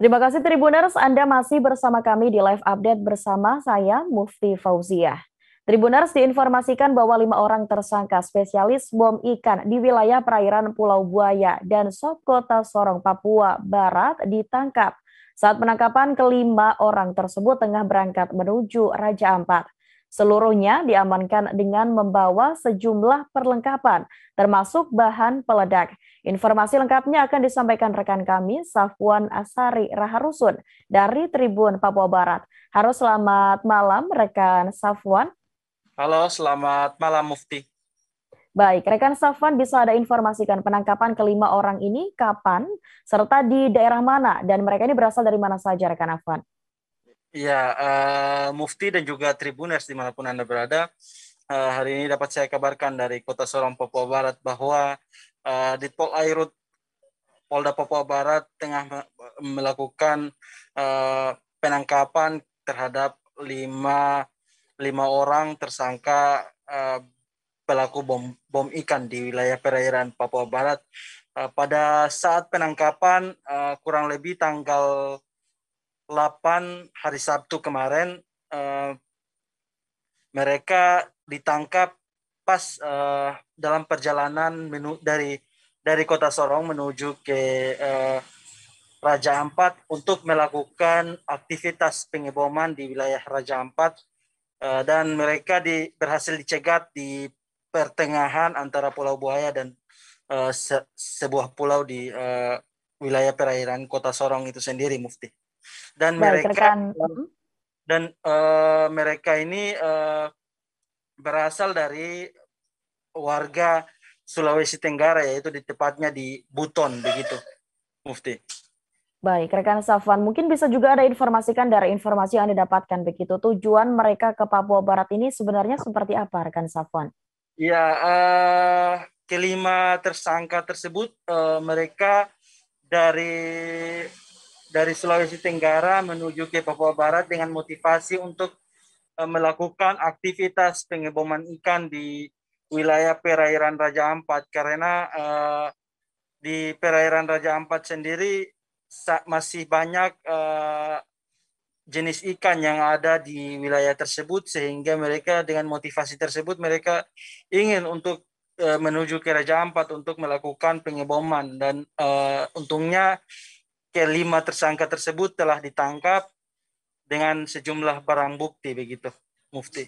Terima kasih Tribuners, Anda masih bersama kami di live update bersama saya Mufti Fauziah. Tribuners diinformasikan bahwa 5 orang tersangka spesialis bom ikan di wilayah perairan Pulau Buaya dan Sop Kota Sorong, Papua Barat ditangkap. Saat penangkapan, ke-5 orang tersebut tengah berangkat menuju Raja Ampat. Seluruhnya diamankan dengan membawa sejumlah perlengkapan, termasuk bahan peledak. Informasi lengkapnya akan disampaikan rekan kami, Safwan Asari Raharusun, dari Tribun Papua Barat. Halo, selamat malam, rekan Safwan. Halo, selamat malam Mufti. Baik, rekan Safwan bisa ada informasikan penangkapan ke-5 orang ini kapan, serta di daerah mana, dan mereka ini berasal dari mana saja, rekan Afwan? Ya, Mufti dan juga Tribuners dimanapun Anda berada, hari ini dapat saya kabarkan dari Kota Sorong, Papua Barat bahwa Ditpol Airut Polda Papua Barat tengah melakukan penangkapan terhadap lima orang tersangka pelaku bom ikan di wilayah perairan Papua Barat. Pada saat penangkapan kurang lebih tanggal 8 hari Sabtu kemarin, uh, mereka ditangkap pas dalam perjalanan dari Kota Sorong menuju ke Raja Ampat untuk melakukan aktivitas pengeboman di wilayah Raja Ampat, dan mereka berhasil dicegat di pertengahan antara Pulau Buaya dan sebuah pulau di wilayah perairan Kota Sorong itu sendiri, Mufti. Dan Baik, mereka rekan. mereka ini berasal dari warga Sulawesi Tenggara, yaitu di tepatnya di Buton begitu, Mufti. Baik, rekan Safwan, mungkin bisa juga ada informasikan dari informasi yang Anda dapatkan begitu. Tujuan mereka ke Papua Barat ini sebenarnya seperti apa, rekan Safwan? Ya, kelima tersangka tersebut mereka dari Sulawesi Tenggara menuju ke Papua Barat dengan motivasi untuk melakukan aktivitas pengeboman ikan di wilayah perairan Raja Ampat, karena di perairan Raja Ampat sendiri masih banyak jenis ikan yang ada di wilayah tersebut, sehingga mereka dengan motivasi tersebut mereka ingin untuk menuju ke Raja Ampat untuk melakukan pengeboman, dan untungnya kelima tersangka tersebut telah ditangkap dengan sejumlah barang bukti begitu, Mufti.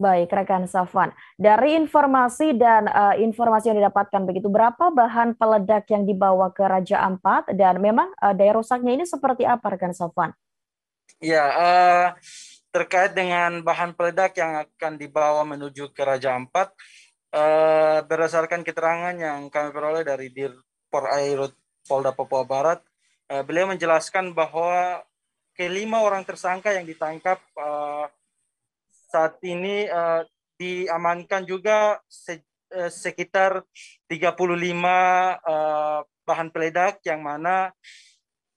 Baik, rekan Safwan. Dari informasi dan informasi yang didapatkan begitu, berapa bahan peledak yang dibawa ke Raja Ampat dan memang daya rusaknya ini seperti apa, rekan Safwan? Ya, terkait dengan bahan peledak yang akan dibawa menuju ke Raja Ampat, berdasarkan keterangan yang kami peroleh dari Dirpor Airut Polda Papua Barat, beliau menjelaskan bahwa kelima orang tersangka yang ditangkap saat ini diamankan juga sekitar 35 bahan peledak, yang mana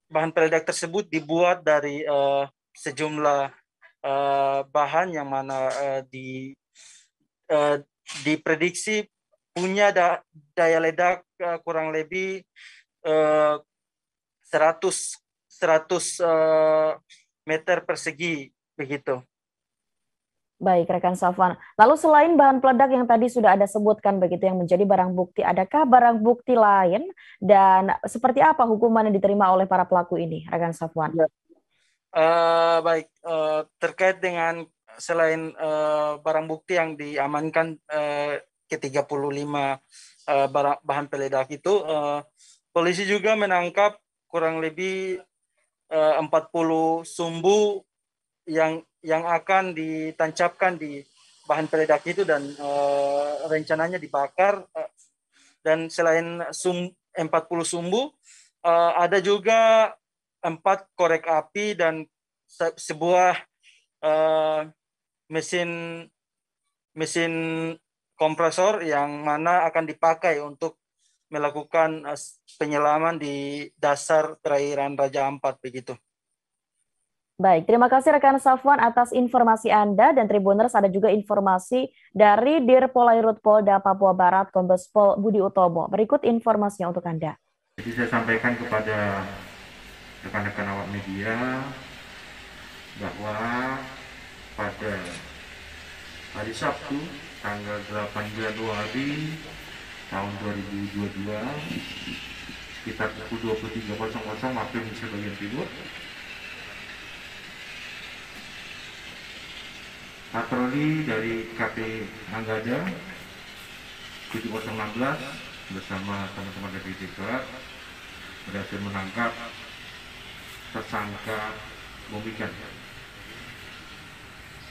bahan peledak tersebut dibuat dari sejumlah bahan yang mana uh, diprediksi punya daya ledak kurang lebih uh, 100 100 meter persegi begitu. Baik, rekan Safwan. Lalu selain bahan peledak yang tadi sudah Anda sebutkan begitu yang menjadi barang bukti, adakah barang bukti lain dan seperti apa hukuman yang diterima oleh para pelaku ini, rekan Safwan? Ya. Baik, terkait dengan selain barang bukti yang diamankan ke 35 bahan peledak itu, polisi juga menangkap kurang lebih 40 sumbu yang akan ditancapkan di bahan peledak itu, dan rencananya dibakar. Dan selain 40 sumbu, ada juga 4 korek api dan sebuah uh, mesin mesin kompresor yang mana akan dipakai untuk melakukan penyelaman di dasar perairan Raja Ampat begitu. Baik, terima kasih rekan Safwan atas informasi Anda dan Tribuners, ada juga informasi dari Dirpolairut Polda Papua Barat Kombes Pol Budi Utomo. Berikut informasinya untuk Anda. Jadi saya sampaikan kepada rekan-rekan awak media bahwa pada hari Sabtu tanggal 8 Januari tahun 2022 sekitar pukul 23.00 waktu Indonesia bagian timur, patroli dari KP Anggada 7016 bersama teman-teman dari Direktorat berhasil menangkap tersangka bom ikan.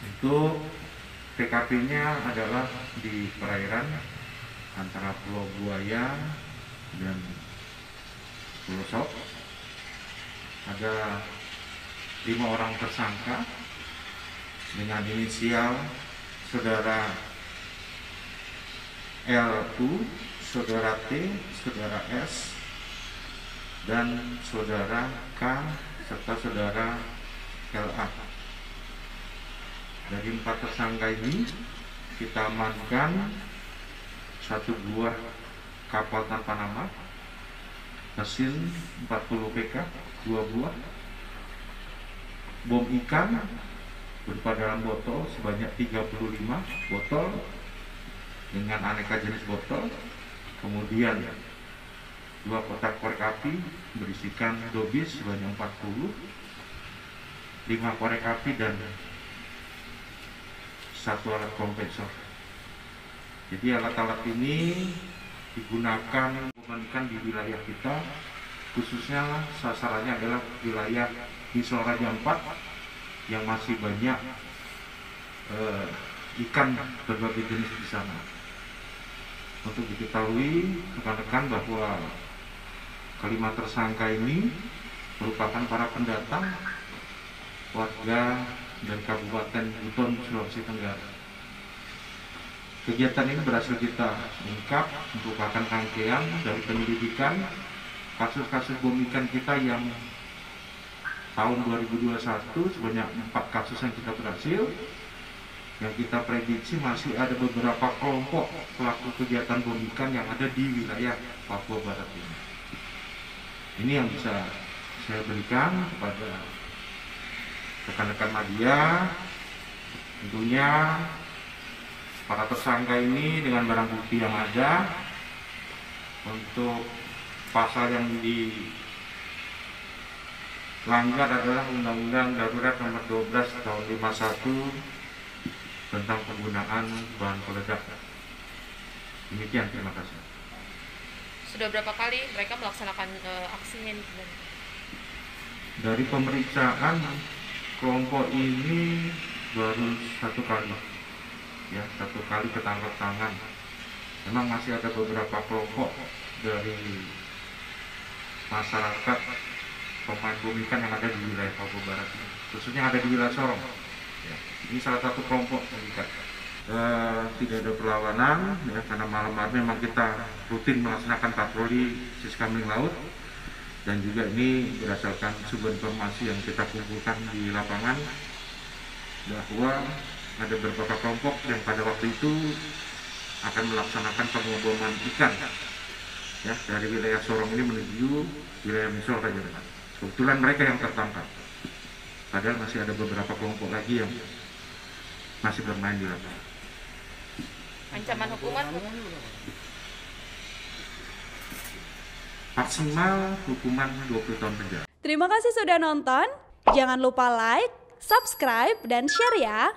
Untuk TKP-nya adalah di perairan antara Pulau Buaya dan Pulau Sok. Ada 5 orang tersangka dengan inisial saudara L.U, saudara T, saudara S, dan saudara K serta saudara LA. Dari 4 tersangka ini kita amankan 1 buah kapal tanpa nama, mesin 40 PK 2 buah, bom ikan berupa dalam botol sebanyak 35 botol dengan aneka jenis botol, kemudian 2 kotak korek api berisikan dobis sebanyak 40, 5 korek api dan 1 alat kompresor. Jadi alat-alat ini digunakan membandingkan di wilayah kita, khususnya sasarannya adalah wilayah Misol Raja Ampat yang masih banyak ikan berbagai jenis di sana. Untuk diketahui rekan-rekan bahwa kelima tersangka ini merupakan para pendatang warga dari Kabupaten Buton, Sulawesi Tenggara. Kegiatan ini berhasil kita ungkap merupakan rangkaian dari penyelidikan kasus-kasus bom ikan kita yang tahun 2021 sebanyak 4 kasus yang kita berhasil. Yang kita prediksi masih ada beberapa kelompok pelaku kegiatan bom ikan yang ada di wilayah Papua Barat ini. Ini yang bisa saya berikan kepada rekan-rekan media. Tentunya para tersangka ini dengan barang bukti yang ada, untuk pasal yang dilanggar adalah Undang-Undang Darurat Nomor 12 Tahun 51 tentang penggunaan bahan peledak. Demikian, terima kasih. Sudah berapa kali mereka melaksanakan aksinya ini? Dari pemeriksaan kelompok ini baru 1 kali, ya, 1 kali ketangkap tangan. Memang masih ada beberapa kelompok dari masyarakat pemain bom ikan yang ada di wilayah Papua Barat, khususnya ada di wilayah Sorong. Ya, ini salah satu kelompok ikan. Tidak ada perlawanan, ya, karena malam hari memang kita rutin melaksanakan patroli Siskambling Laut, dan juga ini berdasarkan sumber informasi yang kita kumpulkan di lapangan bahwa ada beberapa kelompok yang pada waktu itu akan melaksanakan pengoboman ikan, ya, dari wilayah Sorong ini menuju wilayah Misol Raja Ampat. Kebetulan mereka yang tertangkap, padahal masih ada beberapa kelompok lagi yang masih bermain di lapangan. Ancaman hukuman maksimal hukuman 20 tahun penjara. Terima kasih sudah nonton. Jangan lupa like, subscribe, dan share ya.